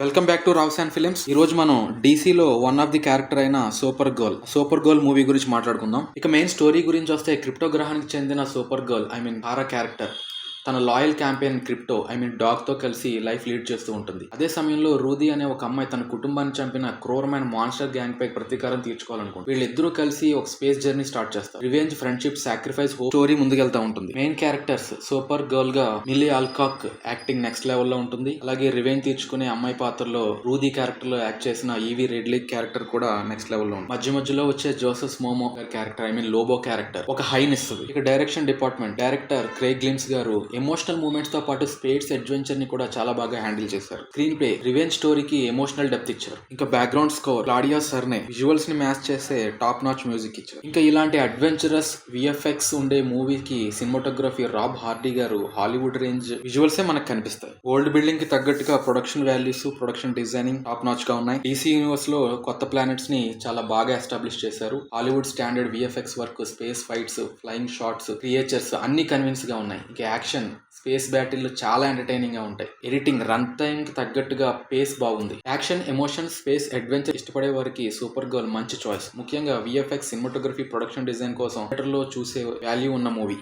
Welcome back to Rao's and films. ఈ రోజు మనం డీసీలో వన్ ఆఫ్ ది క్యారెక్టర్ అయిన సూపర్ గర్ల్ మూవీ గురించి మాట్లాడుకుందాం. ఇక మెయిన్ స్టోరీ గురించి వస్తే, క్రిప్టో గ్రహానికి చెందిన సూపర్ గర్ల్ హారా క్యారెక్టర్ తన లాయల్ క్యాంపెయిన్ క్రిప్టో డాగ్ తో కలిసి లైఫ్ లీడ్ చేస్తూ ఉంటుంది. అదే సమయంలో రూదీ అనే ఒక అమ్మాయి తన కుటుంబాన్ని చంపిన క్రూరమైన మాన్స్టర్ గ్యాంగ్ పై ప్రతీకారం తీర్చుకోవాలనుకుంటుంది. వీళ్ళిద్దరూ కలిసి ఒక స్పేస్ జర్నీ స్టార్ట్ చేస్తారు. Revenge, friendship, sacrifice, hope story ముందుకెళ్తా ఉంటుంది. మెయిన్ క్యారెక్టర్స్ సూపర్ గర్ల్ గా Milly Alcock acting next level లో ఉంటుంది. అలాగే రివెంజ్ తీర్చుకునే అమ్మాయి పాత్రలో రూదీ క్యారెక్టర్ లో యాక్ట్ చేసిన ఈవీ రెడ్లీ క్యారెక్టర్ కూడా నెక్స్ట్ లెవెల్ లో ఉంది. మధ్యలో వచ్చే Jason Momoa character Lobo character ఒక హైన్ ఇస్తుంది. ఇక డైరెక్షన్ డిపార్ట్మెంట్ డైరెక్టర్ క్రేగ్ గ్లిమ్స్ గారు ఎమోషనల్ మూమెంట్స్ తో పాటు స్పేస్ అడ్వెంచర్ ని కూడా చాలా బాగా హ్యాండిల్ చేశారు. స్క్రీన్ ప్లే రివెంజ్ స్టోరీకి ఎమోషనల్ డెప్త్ ఇచ్చారు. ఇంకా బ్యాక్గ్రౌండ్ స్కోర్ క్లాడియా సర్నే విజువల్స్ ని మ్యాచ్ చేసే టాప్ నాచ్ మ్యూజిక్ ఇచ్చారు. ఇంకా ఇలాంటి అడ్వెంచరస్ విఎఫ్ఎక్స్ ఉండే మూవీకి సినిమాటోగ్రఫీ రాబ్ హార్డీ గారు హాలీవుడ్ రేంజ్ విజువల్సే మనకు కనిపిస్తాయి. ఓల్డ్ బిల్డింగ్ కి తగ్గట్టుగా production values, production designing top notch గా ఉన్నాయి. డీసీ యూనివర్స్ లో కొత్త ప్లానెట్స్ ని చాలా బాగా ఎస్టాబ్లిష్ చేశారు. Hollywood standard VFX work, space fights, flying shots, creatures అన్ని కన్విన్స్ గా ఉన్నాయి. ఇంకా యాక్షన్, స్పేస్ బ్యాటిల్ చాలా ఎంటర్టైనింగ్ గా ఉంటాయి. ఎడిటింగ్, రన్ టైం కి తగ్గట్టుగా పేస్ బాగుంది. యాక్షన్, ఎమోషన్, స్పేస్ అడ్వెంచర్ ఇష్టపడే వారికి సూపర్ గర్ల్ మంచి చాయిస్. ముఖ్యంగా విఎఫ్ఎక్స్, సినిమాటోగ్రఫీ, ప్రొడక్షన్ డిజైన్ కోసం థియేటర్ లో చూసే వాల్యూ ఉన్న మూవీ.